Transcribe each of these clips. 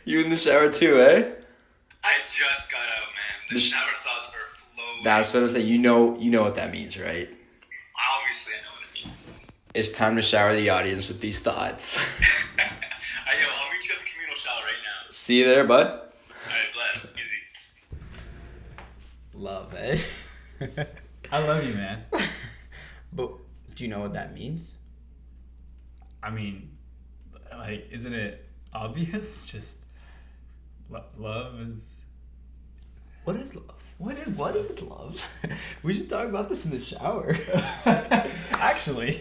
You in the shower too, eh? I just got out, man. The shower thoughts are flowing. That's what I'm saying. You know what that means, right? Obviously, I know what it means. It's time to shower the audience with these thoughts. I'll meet you at the communal shower right now. See you there, bud. Alright, bless. Easy. Love, eh? I love you, man. But do you know what that means? I mean, like, isn't it obvious? Just love is... What is love? What is love? We should talk about this in the shower. Actually.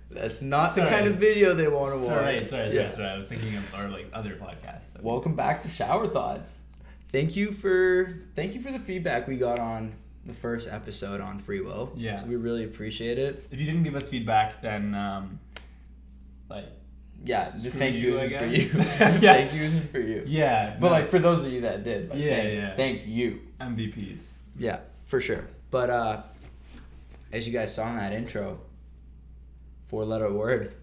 That's not the kind of video they want to watch. Sorry. I was thinking of our other podcasts. Welcome back to Shower Thoughts. Thank you for the feedback we got on the first episode on free will. Yeah. We really appreciate it. If you didn't give us feedback, then yeah, the thank you, you isn't for you. Yeah. Thank you isn't for you. Yeah. But for those of you that did, thank you. MVPs. Yeah, for sure. But as you guys saw in that intro, 4-letter word.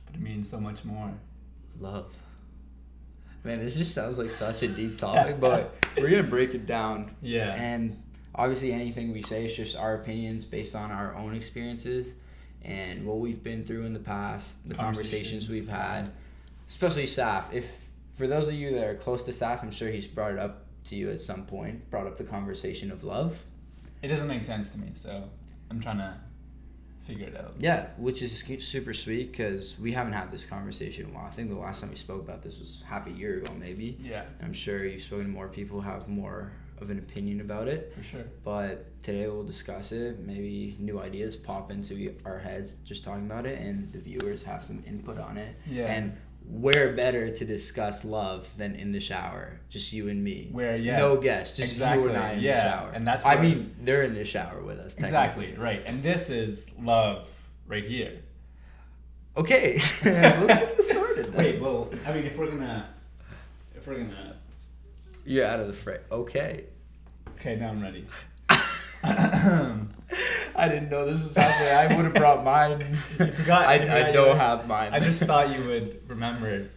But it means so much more. Love. Man, this just sounds like such a deep topic, but we're going to break it down. Yeah. And obviously anything we say is just our opinions based on our own experiences and what we've been through in the past, the conversations we've had, especially Saf. For those of you that are close to Saf, I'm sure he's brought it up to you at some point, brought up the conversation of love. It doesn't make sense to me, so I'm trying to figure it out. Yeah, which is super sweet because we haven't had this conversation in a while. I think the last time we spoke about this was half a year ago, maybe. Yeah. And I'm sure you've spoken to more people who have more of an opinion about it. For sure. But today we'll discuss it. Maybe new ideas pop into our heads just talking about it, and the viewers have some input on it. Yeah. And where better to discuss love than in the shower? Just you and me. Yeah. No guests. Just exactly. you and I in the shower. And that's I mean, they're in the shower with us. Exactly, right. And this is love right here. Okay. Let's get this started then. Wait, well, I mean, if we're gonna You're out of the fray. Okay. Okay, now I'm ready. I didn't know this was happening. I would have brought mine. You forgot. I don't have mine. I just thought you would remember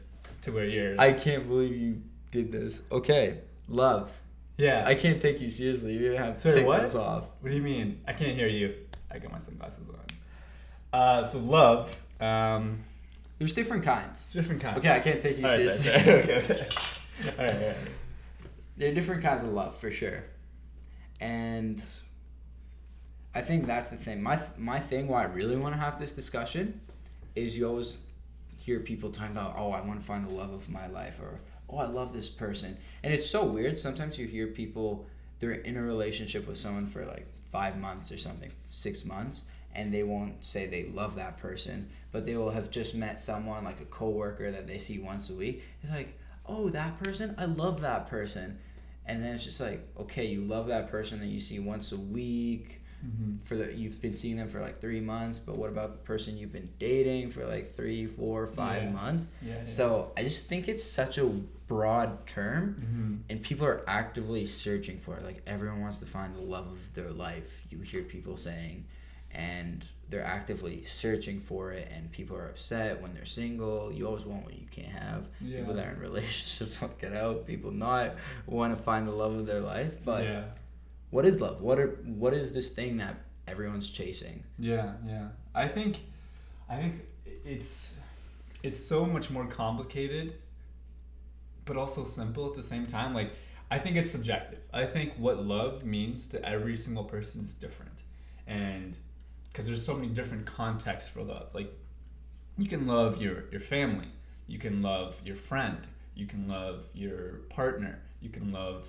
to wear yours. I can't believe you did this. Okay. Love. Yeah. I can't take you seriously. You're going to have to take those off. What do you mean? I can't hear you. I got my sunglasses on. So love. There's different kinds. Different kinds. Okay, I can't take you All right, seriously. Okay. All right. There are different kinds of love, for sure. And I think that's the thing. My thing why I really want to have this discussion is you always hear people talking about, oh, I want to find the love of my life, or, oh, I love this person. And it's so weird. Sometimes you hear people, they're in a relationship with someone for like 5 months or something, 6 months, and they won't say they love that person, but they will have just met someone, like a coworker that they see once a week. It's like, oh, that person? I love that person. And then it's just like, okay, you love that person that you see once a week. Mm-hmm. You've been seeing them for like 3 months, but what about the person you've been dating for like 3, 4, 5 months? Yeah. So I just think it's such a broad term, and people are actively searching for it. Like, everyone wants to find the love of their life, you hear people saying, and they're actively searching for it, and people are upset when they're single. You always want what you can't have. Yeah. People that are in relationships want to get out. People not want to find the love of their life. But what is love? What is this thing that everyone's chasing? Yeah. I think it's so much more complicated, but also simple at the same time. Like, I think it's subjective. I think what love means to every single person is different, and because there's so many different contexts for love. Like, you can love your family, you can love your friend, you can love your partner, you can love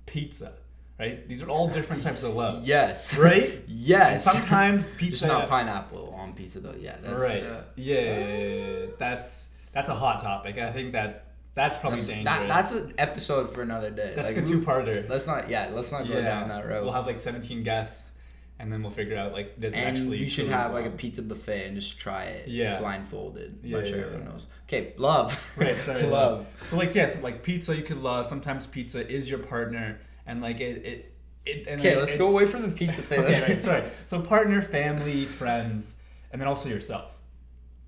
pizza, right? These are all different types of love. Yes. Right? Yes. And sometimes pizza... Just not pineapple on pizza, though. Yeah. That's, right. Yeah. That's a hot topic. I think that's probably dangerous. That's an episode for another day. That's like a two-parter. Let's not go down that road. We'll have like 17 guests, and then we'll figure out like does it actually. And you should have like a pizza buffet and just try it. Blindfolded. I'm sure everyone knows. Okay, love. Right. Sorry. Love. So like pizza you could love. Sometimes pizza is your partner, and like it. Okay, let's go away from the pizza thing. Okay, right. Sorry. So partner, family, friends, and then also yourself.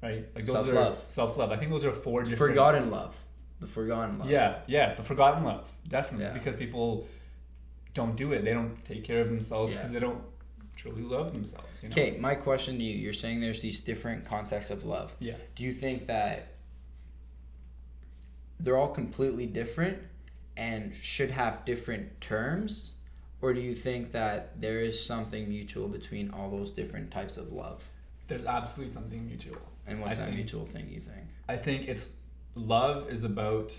right? Like those Self-love. are self-love. I think those are four different. Forgotten love. The forgotten love. Yeah, the forgotten love, definitely, Yeah. because people don't do it. They don't take care of themselves Yeah. because they don't truly love themselves. You know? Okay, my question to you: you're saying there's these different contexts of love. Yeah. Do you think that they're all completely different and should have different terms, or do you think that there is something mutual between all those different types of love? There's absolutely something mutual. And what's I that think- mutual thing you think? I think it's love is about.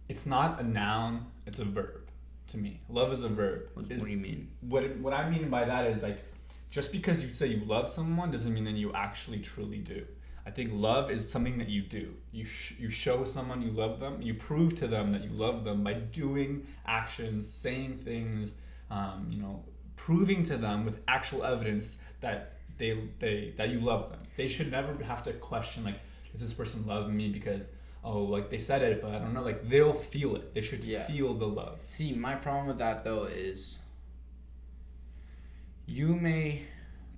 It's not a noun. It's a verb. To me, love is a verb. What do you mean? What I mean by that is like, just because you say you love someone doesn't mean that you actually truly do. I think love is something that you do. You show someone you love them. You prove to them that you love them by doing actions, saying things, proving to them with actual evidence that that you love them. They should never have to question like, does this person love me because like they said it, but I don't know. Like they'll feel it. They should feel the love. See, my problem with that though is you may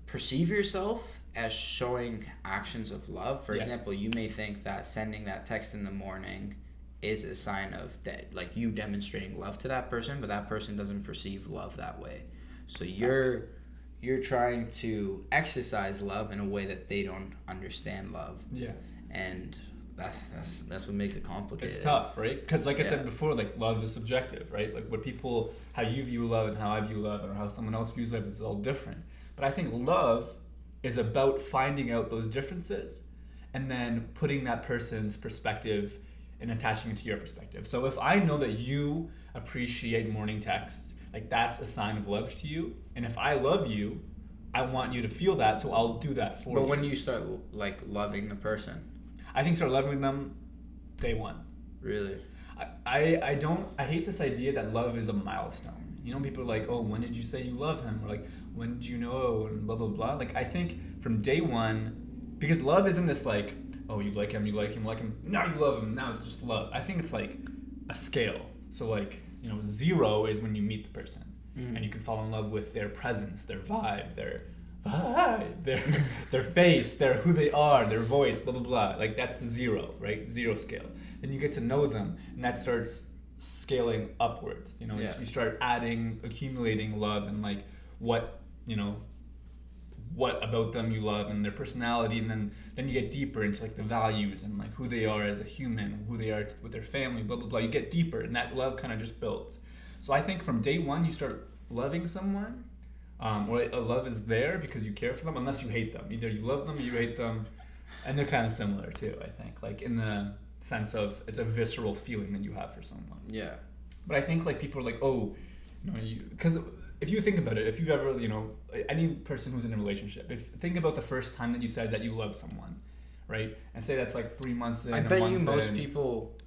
perceive yourself as showing actions of love. For example, you may think that sending that text in the morning is a sign of like you demonstrating love to that person, but that person doesn't perceive love that way. So you're trying to exercise love in a way that they don't understand love. Yeah. And that's what makes it complicated. It's tough, right? Because like I said before, like love is subjective, right? Like how you view love and how I view love or how someone else views love is all different. But I think love is about finding out those differences and then putting that person's perspective and attaching it to your perspective. So if I know that you appreciate morning texts, like that's a sign of love to you. And if I love you, I want you to feel that, so I'll do that for you. But when you start like loving the person, I think start loving them day one. Really? I hate this idea that love is a milestone. You know, people are like, oh, when did you say you love him? Or like, when did you know? And blah, blah, blah. Like, I think from day one, because love isn't this like, oh, you like him, now you love him, now it's just love. I think it's like a scale. So like, 0 is when you meet the person. And you can fall in love with their presence, their vibe, their face, their who they are, their voice, blah, blah, blah. Like that's the 0, right? 0 scale. Then you get to know them and that starts scaling upwards. You start accumulating love and like what about them you love and their personality, and then you get deeper into like the values and like who they are as a human, who they are with their family, blah, blah, blah. You get deeper and that love kind of just builds. So I think from day one you start loving someone, or a love is there because you care for them, unless you hate them. Either you love them or you hate them, and they're kind of similar too, I think, like in the sense of it's a visceral feeling that you have for someone. Yeah. But I think like people are like, oh, because if you think about it, if you've ever, any person who's in a relationship, think about the first time that you said that you love someone, right? And say that's like 3 months in, I a bet month you most in. people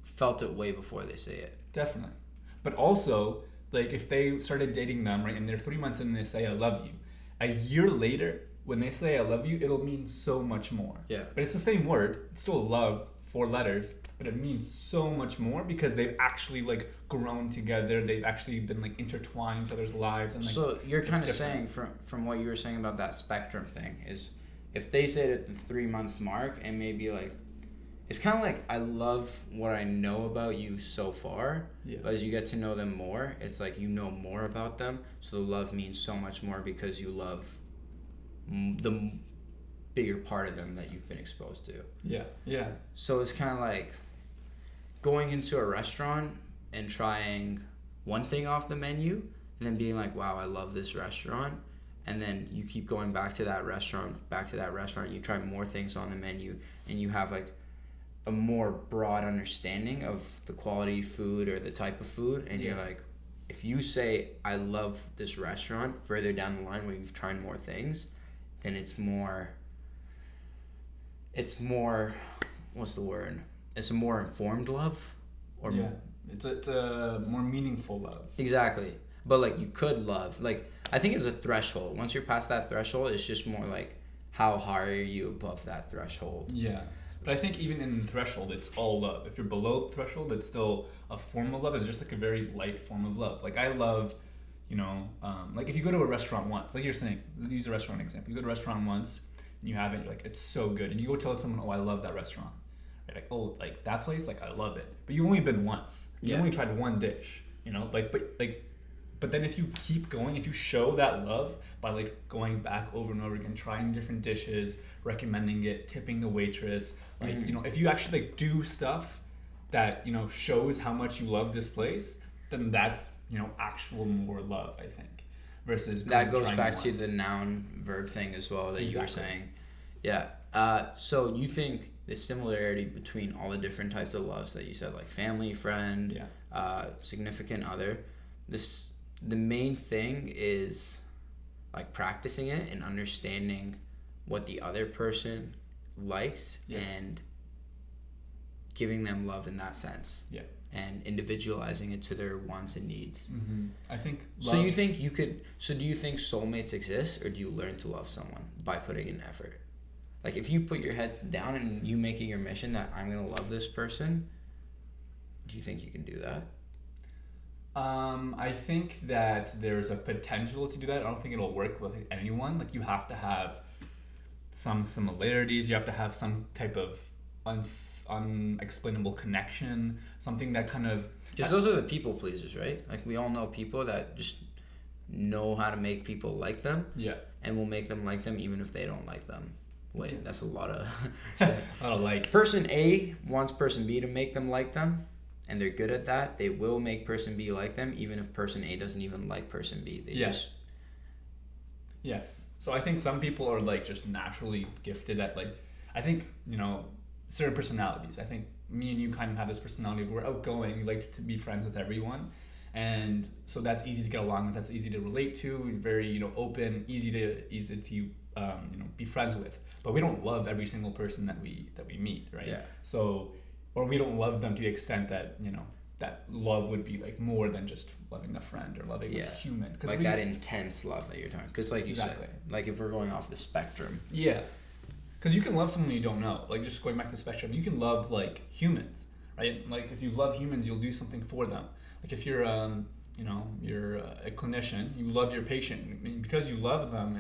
felt it way before they say it. Definitely. But also, like if they started dating them, right, and they're 3 months in and they say, I love you, a year later, when they say I love you, it'll mean so much more. Yeah. But it's the same word. It's still love, 4 letters, but it means so much more because they've actually like grown together. They've actually been like intertwined in each other's lives. And like, so you're kind of different. saying from what you were saying about that spectrum thing is if they say it at the 3 month mark and maybe like, it's kind of like I love what I know about you so far, but as you get to know them more, it's like you know more about them. So the love means so much more because you love the bigger part of them that you've been exposed to. Yeah. So it's kind of like going into a restaurant and trying one thing off the menu and then being like, wow, I love this restaurant. And then you keep going back to that restaurant, you try more things on the menu and you have like a more broad understanding of the quality food or the type of food. And you're like, if you say, I love this restaurant further down the line when you've tried more things, then it's more, what's the word? It's a more informed love? Or it's a more meaningful love. Exactly. But like you could love, like I think it's a threshold. Once you're past that threshold, it's just more like how high are you above that threshold? Yeah. But I think even in the threshold, it's all love. If you're below the threshold, it's still a form of love. It's just like a very light form of love. Like I love, like if you go to a restaurant once, like you're saying, use a restaurant example. You go to a restaurant once, and you haven't, you're like, it's so good, and you go tell someone, oh, I love that restaurant, right? Like, oh, like that place, like I love it, but you've only been once, you only tried one dish, you know, but then if you keep going, if you show that love by like going back over and over again, trying different dishes, recommending it, tipping the waitress, like, you know, if you actually like do stuff that, you know, shows how much you love this place, then that's, you know, actual more love, I think, versus that goes back to the noun verb thing as well that you were saying. Yeah. So you think the similarity between all the different types of loves that you said, like family, friend, significant other, the main thing is like practicing it and understanding what the other person likes and giving them love in that sense. Yeah. And individualizing it to their wants and needs. Mm-hmm. I think. So do you think soulmates exist, or do you learn to love someone by putting in effort? Like if you put your head down and you make it your mission that I'm gonna love this person, do you think you can do that? I think that there's a potential to do that. I don't think it'll work with anyone. Like you have to have some similarities. You have to have some type of unexplainable connection. Something that kind of... Because those are the people pleasers, right? Like we all know people that just know how to make people like them. Yeah. And will make them like them even if they don't like them. Wait, that's a lot of stuff. A lot of likes. Person A wants person B to make them like them. And they're good at that, they will make person B like them, even if person A doesn't even like person B. They just... Yes. So I think some people are like just naturally gifted at like, I think, you know, certain personalities. I think me and you kind of have this personality of we're outgoing, we like to be friends with everyone. And so that's easy to get along with, that's easy to relate to, very, you know, open, easy to you know, be friends with. But we don't love every single person that we meet, right? Yeah. So... or we don't love them to the extent that, you know, that love would be like more than just loving a friend or loving a human. Like that intense love that you're talking. Because like you said, like if we're going off the spectrum. Yeah. Because you can love someone you don't know. Like just going back to the spectrum, you can love like humans, right? Like if you love humans, you'll do something for them. Like if you're, you know, you're a clinician, you love your patient. I mean, because you love them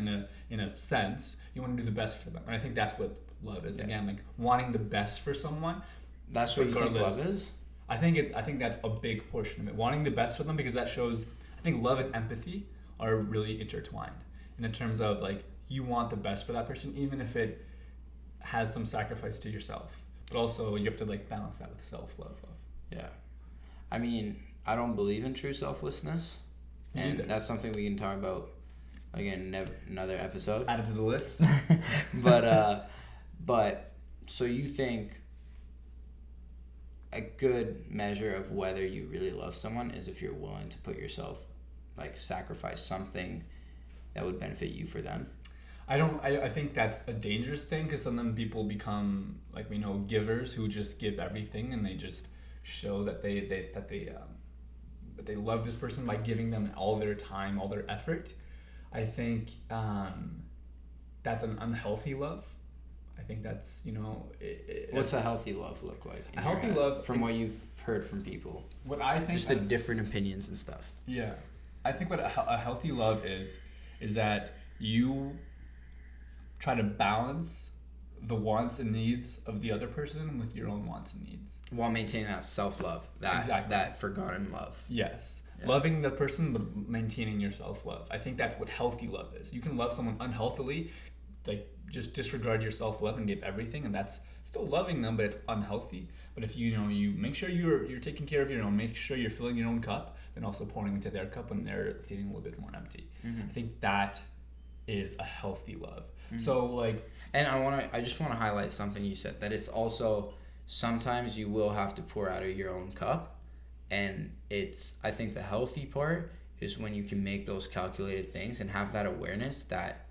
in a sense, you want to do the best for them. And I think that's what love is. Again, like wanting the best for someone. That's what you think love is? I think that's a big portion of it. Wanting the best for them, because that shows, I think love and empathy are really intertwined. And in terms of like, you want the best for that person, even if it has some sacrifice to yourself. But also you have to like balance that with self-love. Yeah. I mean, I don't believe in true selflessness. And that's something we can talk about again in another episode. Add it to the list. But so you think a good measure of whether you really love someone is if you're willing to put yourself, like sacrifice something that would benefit you for them? I think that's a dangerous thing, because sometimes people become, like we know, givers who just give everything, and they just show that they love this person by giving them all their time, all their effort. I think that's an unhealthy love. I think that's, you know... What's a healthy love look like? A healthy love... From what you've heard from people. What I think... Just the different opinions and stuff. Yeah. I think what a healthy love is that you try to balance the wants and needs of the other person with your own wants and needs. While maintaining that self-love. That forgotten love. Yes. Yeah. Loving the person, but maintaining your self-love. I think that's what healthy love is. You can love someone unhealthily, like just disregard your self-love and give everything, and that's still loving them, but it's unhealthy. But if you make sure you're taking care of your own, make sure you're filling your own cup, then also pouring into their cup when they're feeling a little bit more empty. Mm-hmm. I think that is a healthy love. Mm-hmm. So like, and I just want to highlight something you said, that it's also sometimes you will have to pour out of your own cup, and I think the healthy part is when you can make those calculated things and have that awareness that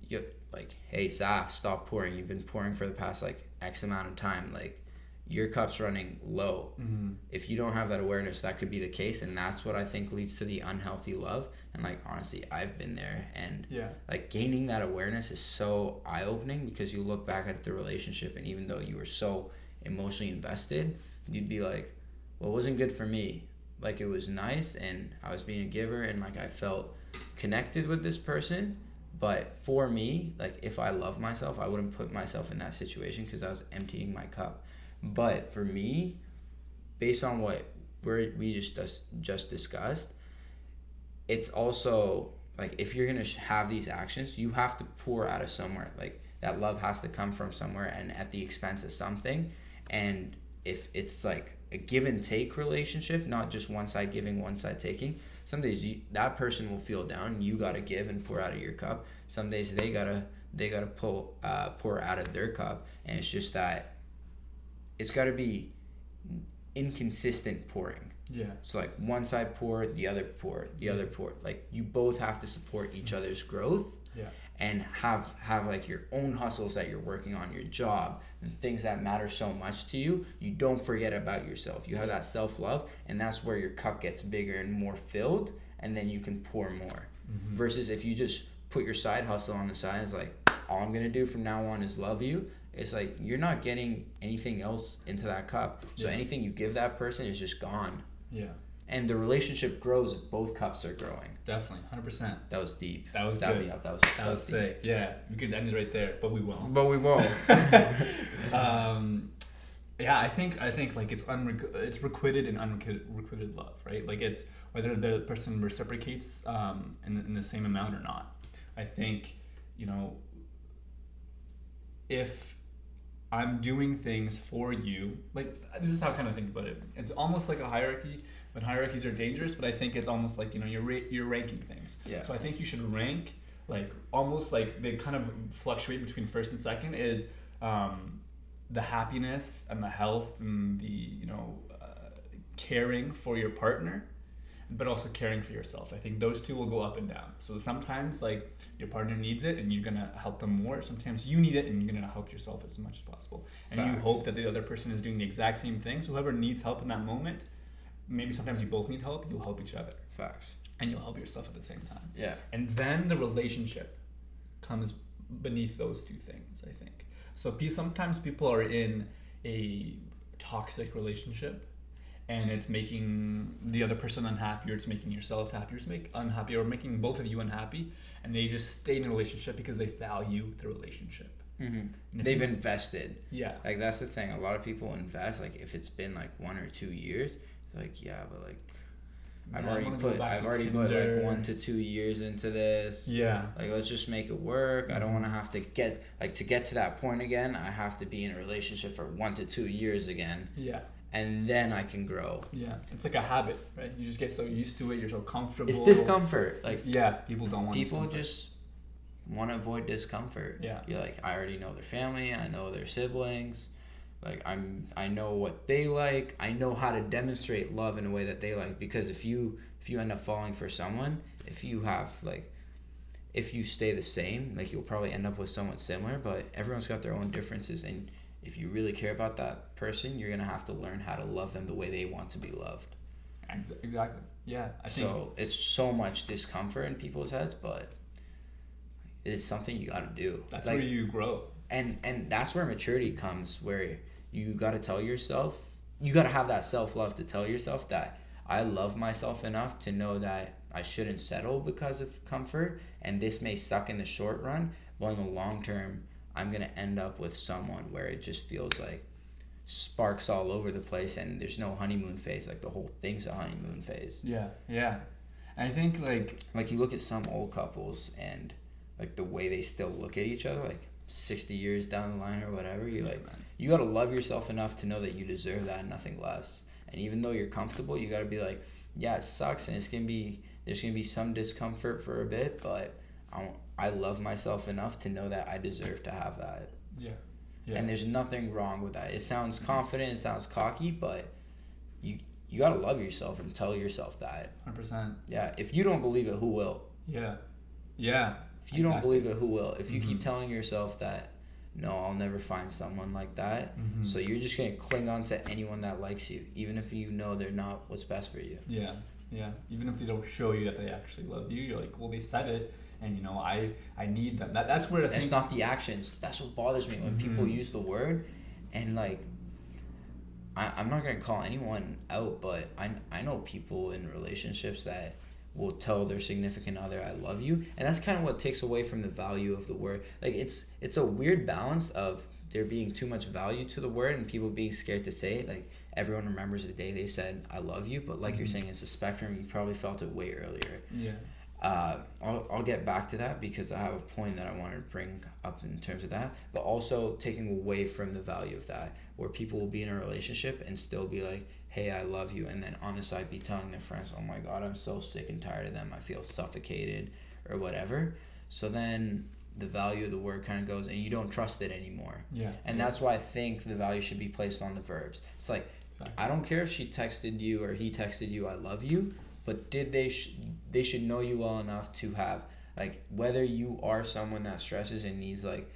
you like, hey, Saf, stop pouring. You've been pouring for the past like X amount of time. Like, your cup's running low. Mm-hmm. If you don't have that awareness, that could be the case, and that's what I think leads to the unhealthy love. And like, honestly, I've been there, and like gaining that awareness is so eye-opening, because you look back at the relationship, and even though you were so emotionally invested, you'd be like, well, it wasn't good for me. Like, it was nice, and I was being a giver, and like I felt connected with this person, But for me, like if I love myself, I wouldn't put myself in that situation because I was emptying my cup. But for me, based on what we just discussed, it's also like if you're gonna have these actions, you have to pour out of somewhere. Like that love has to come from somewhere and at the expense of something. And if it's like a give and take relationship, not just one side giving, one side taking, some days that person will feel down. You gotta give and pour out of your cup. Some days they gotta pour out of their cup, and it's just that it's gotta be inconsistent pouring. Yeah. So like one side pour, the other pour, the other pour. Like you both have to support each other's growth. Yeah. And have like your own hustles that you're working on, your job, and things that matter so much to you. You don't forget about yourself. You have that self-love, and that's where your cup gets bigger and more filled, and then you can pour more. Mm-hmm. Versus if you just put your side hustle on the side, it's like, all I'm going to do from now on is love you. It's like you're not getting anything else into that cup. So anything you give that person is just gone. Yeah. And the relationship grows if both cups are growing. Definitely, 100%. That was deep. That was That'd good. Be up. That was deep. sick. Yeah, we could end it right there, but we won't. Yeah, I think like it's requited and unrequited love, right? Like it's whether the person reciprocates in the same amount or not. I think, if I'm doing things for you, like this is how I kind of think about it. It's almost like a hierarchy, but hierarchies are dangerous. But I think it's almost like you're ranking things. Yeah. So I think you should rank like almost like they kind of fluctuate between first and second is the happiness and the health and the caring for your partner, but also caring for yourself. I think those two will go up and down. So sometimes like your partner needs it and you're gonna help them more. Sometimes you need it and you're gonna help yourself as much as possible. And you hope that the other person is doing the exact same thing. So whoever needs help in that moment, maybe sometimes you both need help, you'll help each other. Facts. And you'll help yourself at the same time. Yeah. And then the relationship comes beneath those two things, I think. So sometimes people are in a toxic relationship and it's making the other person unhappy, or it's making yourself happy, or it's unhappy, or making both of you unhappy, and they just stay in a relationship because they value the relationship. Mm-hmm. They've invested. Yeah. Like that's the thing. A lot of people invest. Like if it's been like 1 or 2 years, they're like, yeah, but like I've already put like 1 to 2 years into this. Yeah. Like let's just make it work. Mm-hmm. I don't want to have to get to that point again. I have to be in a relationship for 1 to 2 years again. Yeah. And then I can grow. Yeah, it's like a habit, right? You just get so used to it. You're so comfortable. It's discomfort. Like people don't want. People just want to avoid discomfort. Yeah. You're like, I already know their family. I know their siblings. Like I know what they like. I know how to demonstrate love in a way that they like. Because if you end up falling for someone, if you stay the same, like you'll probably end up with someone similar. But everyone's got their own differences, and if you really care about that person, you're gonna have to learn how to love them the way they want to be loved. Exactly. Yeah. I think so. It's so much discomfort in people's heads, but it's something you gotta do. That's where you grow. And that's where maturity comes, where you gotta tell yourself, you gotta have that self-love to tell yourself that I love myself enough to know that I shouldn't settle because of comfort, and this may suck in the short run, but in the long term, I'm going to end up with someone where it just feels like sparks all over the place and there's no honeymoon phase. Like the whole thing's a honeymoon phase. Yeah, yeah. And I think like you look at some old couples and like the way they still look at each other, like 60 years down the line or whatever, you're like, man, you got to love yourself enough to know that you deserve that and nothing less. And even though you're comfortable, you got to be like, yeah, it sucks and there's going to be some discomfort for a bit, but I love myself enough to know that I deserve to have that. Yeah. And there's nothing wrong with that. It sounds confident, it sounds cocky, but you got to love yourself and tell yourself that. 100%. Yeah. If you don't believe it, who will? Yeah. Yeah. If you don't believe it, who will? If you keep telling yourself that, no, I'll never find someone like that, so you're just going to cling on to anyone that likes you, even if you know they're not what's best for you. Yeah. Yeah. Even if they don't show you that they actually love you, you're like, well, they said it. And I need them. That's where I think. It's not the actions. That's what bothers me when people use the word, and like, I'm not gonna call anyone out, but I know people in relationships that will tell their significant other I love you, and that's kind of what takes away from the value of the word. Like it's a weird balance of there being too much value to the word and people being scared to say it. Like everyone remembers the day they said I love you, but like you're saying, it's a spectrum. You probably felt it way earlier. Yeah. I'll get back to that because I have a point that I want to bring up in terms of that, but also taking away from the value of that, where people will be in a relationship and still be like, hey, I love you, and then on the side be telling their friends, oh my god, I'm so sick and tired of them, I feel suffocated or whatever. So then the value of the word kind of goes and you don't trust it anymore. Yeah. And that's why I think the value should be placed on the verbs. It's like, I don't care if she texted you or he texted you I love you, but did they should know you well enough to have, like, whether you are someone that stresses and needs like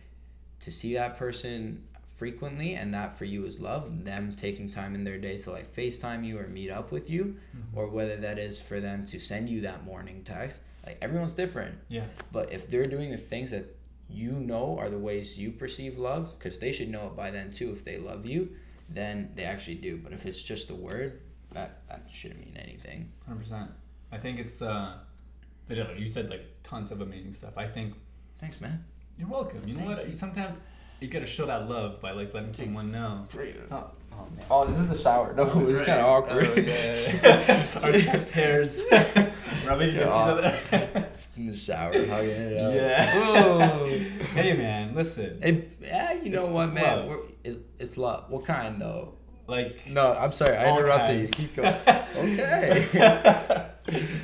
to see that person frequently, and that for you is love, them taking time in their day to like FaceTime you or meet up with you, or whether that is for them to send you that morning text. Like, everyone's different. Yeah. But if they're doing the things that you know are the ways you perceive love, because they should know it by then too if they love you, then they actually do. But if it's just a word, that shouldn't mean anything. 100%. I think it's you said like tons of amazing stuff. I think. Thanks, man. You're welcome. You know what? Sometimes you gotta show that love by like letting someone know. Oh man. Oh, this is the shower. No, it's kind of awkward. Oh, yeah. Our chest hairs rubbing against each other. Just in the shower, hugging it up. Yeah. Hey man, listen. You know what, man? It's love. What kind though? Like. No, I'm sorry. I interrupted you. Keep going. Okay.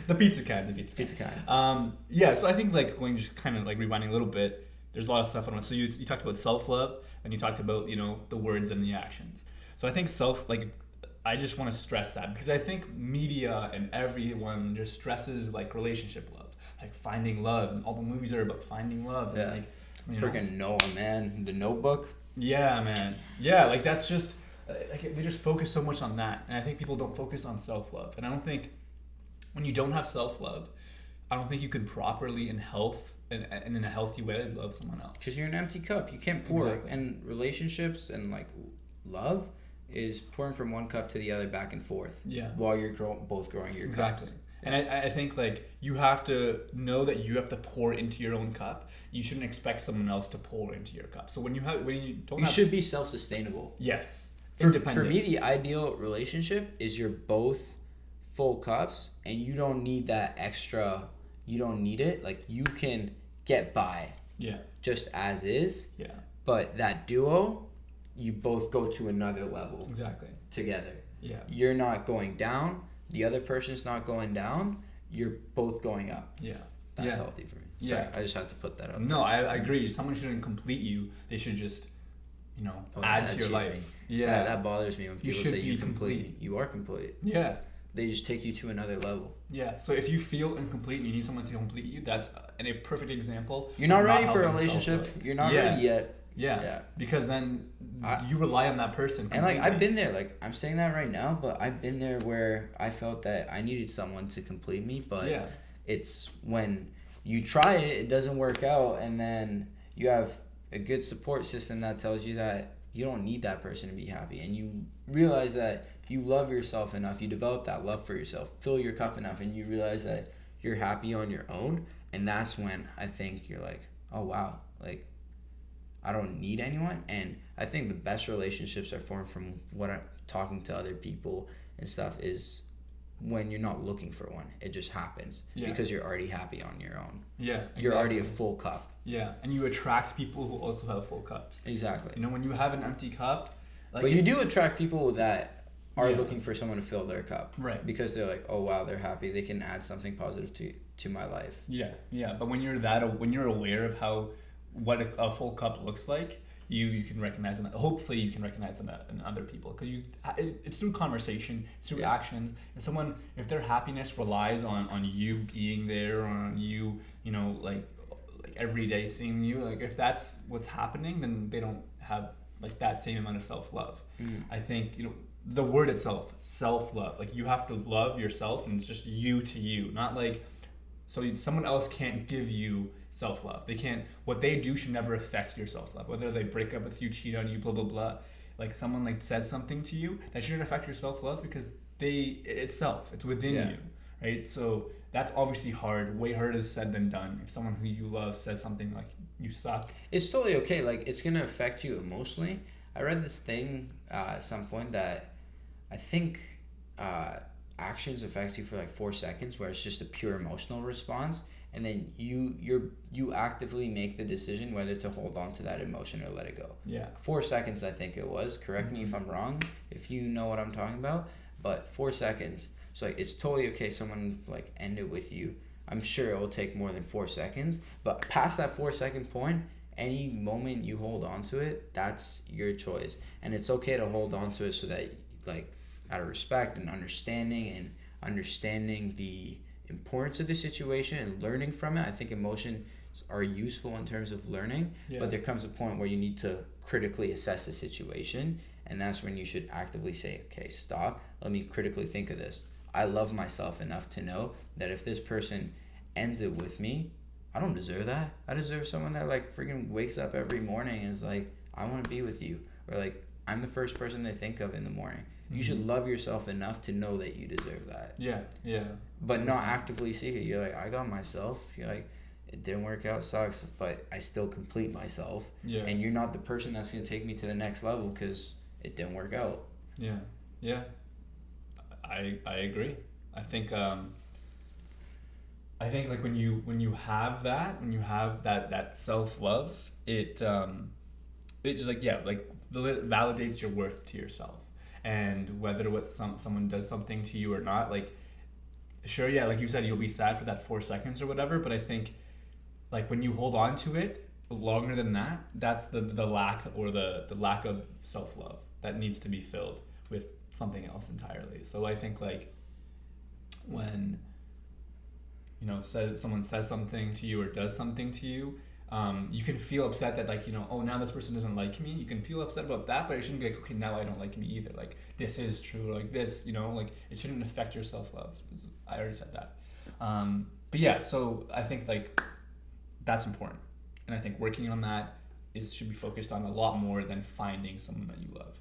The pizza kind. Pizza kind. Yeah. So I think like going just kind of like rewinding a little bit. There's a lot of stuff on it. So you talked about self-love, and you talked about the words and the actions. So I think I just want to stress that because I think media and everyone just stresses like relationship love, like finding love, and all the movies are about finding love. Yeah. And freaking Noah, man, The Notebook. Yeah, man. Yeah, like that's just like they just focus so much on that, and I think people don't focus on self-love. And I don't think when you don't have self-love, I don't think you can properly in health and in a healthy way love someone else. Because you're an empty cup. You can't pour. Exactly. And relationships and like love is pouring from one cup to the other back and forth. Yeah. While you're both growing your cups. And I think like you have to know that you have to pour into your own cup. You shouldn't expect someone else to pour into your cup. So you should be self-sustainable. Yes. For me, the ideal relationship is you're both full cups and you don't need that extra. You don't need it. Like, you can get by. Yeah. Just as is. Yeah. But that duo, you both go to another level. Exactly. Together. Yeah. You're not going down. The other person's not going down. You're both going up. Yeah. That's healthy for me. Sorry, I just had to put that up. No, I agree. Someone shouldn't complete you. They should just, add to your life. Yeah. That bothers me when people say you complete me. You are complete. Yeah. They just take you to another level. Yeah. So if you feel incomplete and you need someone to complete you, that's a perfect example. You're not ready for a relationship. You're not ready yet. Yeah. Because then you rely on that person completely. And like, I've been there. Like, I'm saying that right now, but I've been there where I felt that I needed someone to complete me. But it's when you try it, it doesn't work out, and then you have a good support system that tells you that you don't need that person to be happy, and you realize that you love yourself enough, you develop that love for yourself, fill your cup enough, and you realize that you're happy on your own, and that's when I think you're like, oh wow, like, I don't need anyone. And I think the best relationships are formed from what I'm talking to other people and stuff is when you're not looking for one. It just happens because you're already happy on your own. Yeah, exactly. You're already a full cup. Yeah, and you attract people who also have full cups. Exactly. When you have an empty cup, but you do attract people that are looking for someone to fill their cup. Right. Because they're like, oh wow, they're happy. They can add something positive to my life. Yeah, yeah. But when you're aware of what a full cup looks like, you can recognize them. Hopefully you can recognize them in other people, because it's through conversation, it's through actions. And if their happiness relies on you being there, or on you, like every day seeing you, like if that's what's happening, then they don't have like that same amount of self-love. I think the word itself, self-love, like you have to love yourself, and it's just you to you, not like someone else can't give you self-love. They can't. What they do should never affect your self-love. Whether they break up with you, cheat on you, blah blah blah. Like someone like says something to you, that shouldn't affect your self-love, because it's within you, right? So that's obviously hard, way harder said than done. If someone who you love says something like you suck, It's totally okay. Like, it's gonna affect you emotionally. I read this thing at some point that I think actions affect you for like 4 seconds, where it's just a pure emotional response, and then you actively make the decision whether to hold on to that emotion or let it go. yeah. 4 seconds, I think it was. Correct me if I'm wrong, if you know what I'm talking about. But 4 seconds. So like, it's totally okay. Someone like end it with you. I'm sure it will take more than 4 seconds. But past that 4 second point, any moment you hold on to it, that's your choice. And it's okay to hold on to it so that, like, out of respect and understanding the importance of the situation and learning from it. I think emotions are useful in terms of learning, but there comes a point where you need to critically assess the situation, and that's when you should actively say, okay, stop, let me critically think of this. I love myself enough to know that if this person ends it with me, I don't deserve that. I deserve someone that like freaking wakes up every morning and is like, I want to be with you, or like, I'm the first person they think of in the morning. You should love yourself enough to know that you deserve that. Yeah. But not actively seek it. You're like, I got myself. You're like, it didn't work out, sucks, but I still complete myself. Yeah. And you're not the person that's going to take me to the next level because it didn't work out. Yeah. I agree. I think like when you have that self-love, it just like validates your worth to yourself. And whether someone does something to you or not, like, sure, yeah, like you said, you'll be sad for that 4 seconds or whatever, but I think like when you hold on to it longer than that, that's the lack of self-love that needs to be filled with something else entirely. So I think like when someone says something to you or does something to you, you can feel upset that like, oh, now this person doesn't like me. You can feel upset about that, but it shouldn't be like, okay, now I don't like me either. Like, this is true. Like this, like it shouldn't affect your self-love. I already said that. But yeah, so I think like that's important. And I think working on that should be focused on a lot more than finding someone that you love.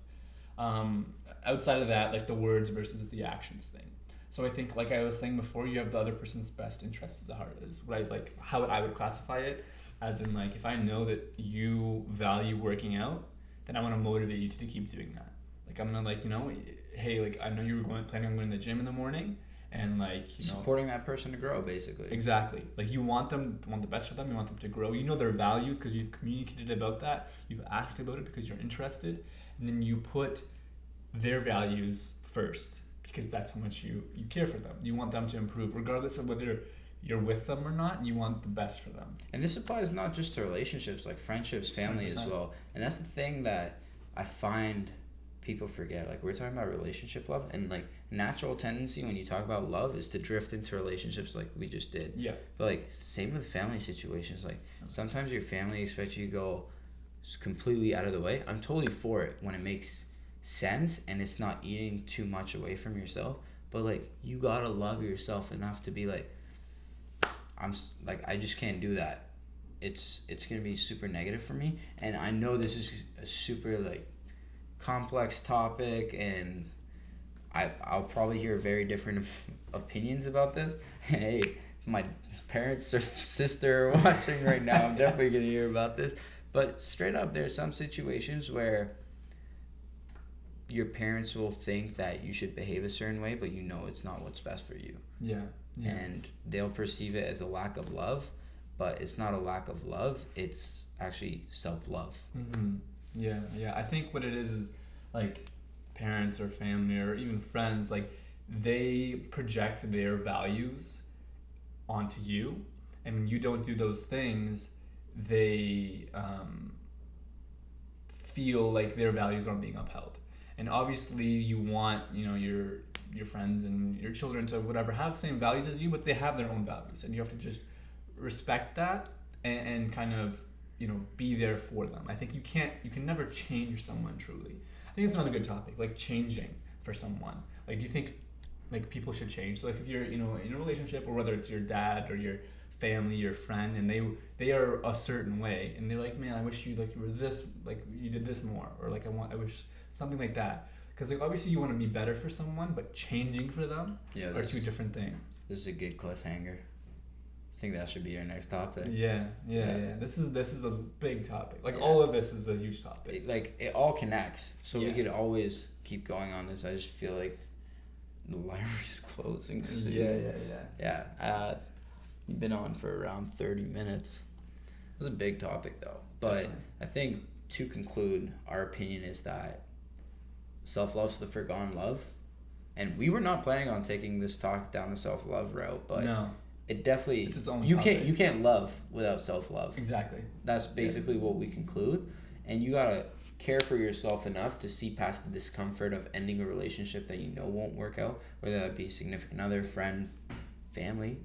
Outside of that, like the words versus the actions thing. So I think, like I was saying before, you have the other person's best interests at heart, is right? Like how I would classify it, as in like, if I know that you value working out, then I want to motivate you to keep doing that. Like I'm gonna like, hey, like I know you were planning on going to the gym in the morning, and like supporting that person to grow, basically. Exactly. Like you want the best for them. You want them to grow. You know their values because you've communicated about that. You've asked about it because you're interested, and then you put their values first, because that's how much you care for them. You want them to improve regardless of whether you're with them or not. You want the best for them. And this applies not just to relationships, like friendships, family 100%. As well. And that's the thing that I find people forget. Like, we're talking about relationship love, and like natural tendency when you talk about love is to drift into relationships like we just did. Yeah. But like same with family situations. Like sometimes your family expects you to go completely out of the way. I'm totally for it when it makes sense and it's not eating too much away from yourself, but like you gotta love yourself enough to be like, I just can't do that. It's gonna be super negative for me, and I know this is a super like complex topic, and I'll probably hear very different opinions about this. Hey, my parents or sister are watching right now. I'm definitely gonna hear about this, but straight up, there's some situations where your parents will think that you should behave a certain way, but it's not what's best for you. Yeah. And they'll perceive it as a lack of love, but it's not a lack of love. It's actually self-love. Mm-hmm. Yeah. I think what it is like parents or family or even friends, like they project their values onto you, and when you don't do those things, they feel like their values aren't being upheld. And obviously you want, your friends and your children to whatever have the same values as you, but they have their own values, and you have to just respect that and kind of, be there for them. I think you can never change someone truly. I think it's another good topic, like changing for someone. Like, do you think like people should change? So like if you're, in a relationship, or whether it's your dad or your family, your friend, and they are a certain way, and they're like, man, I wish you were this, like you did this more, or like I wish something like that. Because like obviously you want to be better for someone, but changing for them are two different things. This is a good cliffhanger. I think that should be your next topic. Yeah. This is a big topic. Like all of this is a huge topic. Like it all connects, so we could always keep going on this. I just feel like the library's closing soon. Yeah. You've been on for around 30 minutes. It was a big topic though, but definitely. I think to conclude, our opinion is that self-love's the forgotten love, and we were not planning on taking this talk down the self-love route, but no. It definitely, it's its own topic. You can't love without self-love. Exactly. That's basically what we conclude, and you gotta care for yourself enough to see past the discomfort of ending a relationship that you know won't work out, whether that be significant other, friend, family.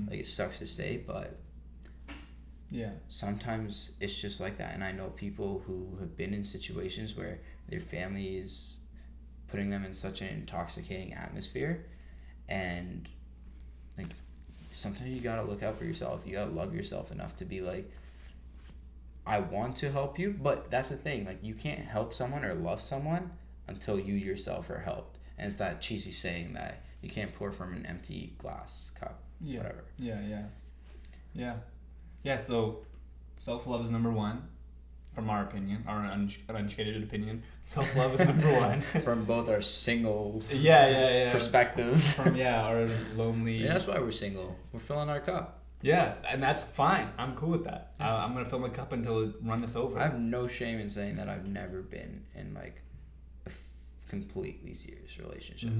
Like it sucks to say, but sometimes it's just like that. And I know people who have been in situations where their family is putting them in such an intoxicating atmosphere, and like sometimes you gotta look out for yourself. You gotta love yourself enough to be like, I want to help you, but that's the thing, like you can't help someone or love someone until you yourself are helped. And it's that cheesy saying that you can't pour from an empty glass cup. Whatever. Yeah, so self-love is number one, from our opinion, our uneducated opinion. Self-love is number one. From both our single perspectives. From our lonely... Yeah, that's why we're single. We're filling our cup. Yeah, and that's fine. I'm cool with that. I'm going to fill my cup until it runneth over. I have no shame in saying that I've never been in like a completely serious relationship.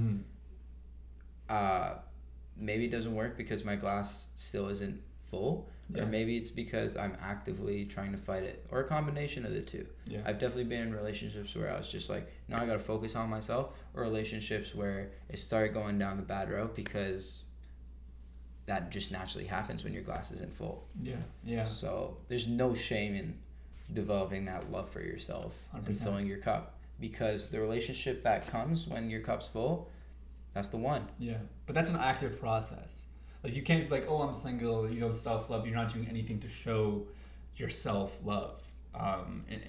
Maybe it doesn't work because my glass still isn't full, or maybe it's because I'm actively trying to fight it, or a combination of the two. I've definitely been in relationships where I was just like, no, I gotta focus on myself, or relationships where it started going down the bad route because that just naturally happens when your glass isn't full. So there's no shame in developing that love for yourself 100%. And filling your cup, because the relationship that comes when your cup's full, that's the one. But that's an active process. Like you can't be like, oh, I'm single, self-love. You're not doing anything to show your self-love.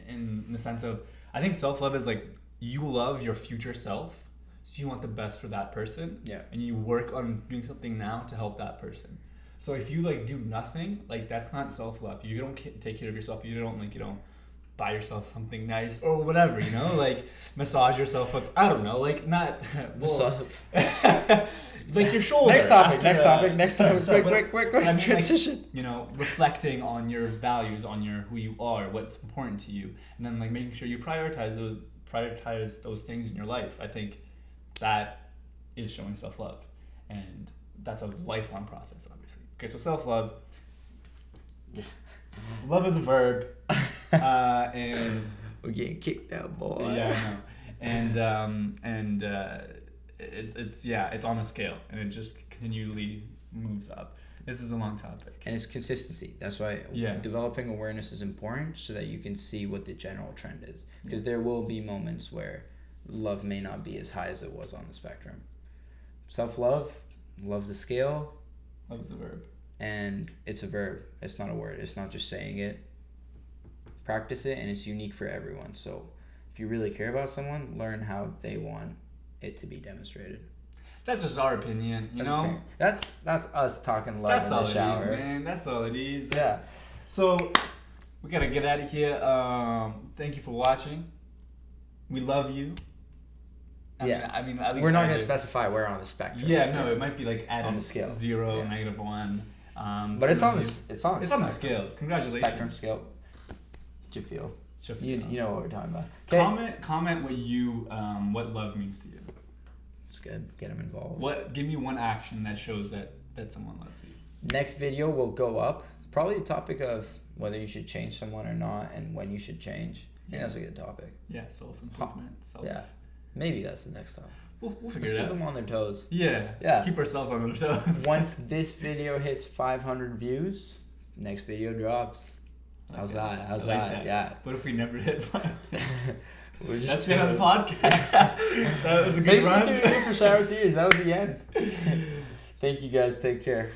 In the sense of, I think self-love is like you love your future self, so you want the best for that person. And you work on doing something now to help that person. So if you like do nothing, like that's not self-love. You don't take care of yourself. You don't buy yourself something nice or whatever, like massage yourself. I don't know, like not like your shoulder. Next topic. Quick. I mean, transition. Like, reflecting on your values, on who you are, what's important to you, and then like making sure you prioritize those things in your life. I think that is showing self-love, and that's a lifelong process, obviously. Okay, so self-love. Love is a verb. And we're getting kicked out, boy. Yeah, I know. And it's on a scale, and it just continually moves up. This is a long topic. And it's consistency. That's why developing awareness is important, so that you can see what the general trend is. Because there will be moments where love may not be as high as it was on the spectrum. Self-love, love's a scale. Love is a verb. And it's a verb. It's not a word. It's not just saying it. Practice it, and it's unique for everyone. So if you really care about someone, learn how they want it to be demonstrated. That's just our opinion, That's us talking love in the shower. That's all it is, man. That's all it is. Yeah. So we gotta get out of here. Thank you for watching. We love you. I mean, at least we're not gonna specify where on the spectrum. It might be like on the scale 0, -1. But it's on the scale. Congratulations. Spectrum scale. What you feel? You know what we're talking about. Okay. Comment what love means to you. It's good. Get them involved. Give me one action that shows that someone loves you. Next video will go up. Probably the topic of whether you should change someone or not, and when you should change. Yeah, that's a good topic. Yeah, self-improvement. Maybe that's the next topic. We'll figure it out. Let's keep them on their toes. Yeah. Keep ourselves on their toes. Once this video hits 500 views, next video drops. How's that? Yeah. What if we never hit 500? That's the end of the podcast. That was a good run. Thanks for tuning in for Shower Series. That was the end. Thank you guys. Take care.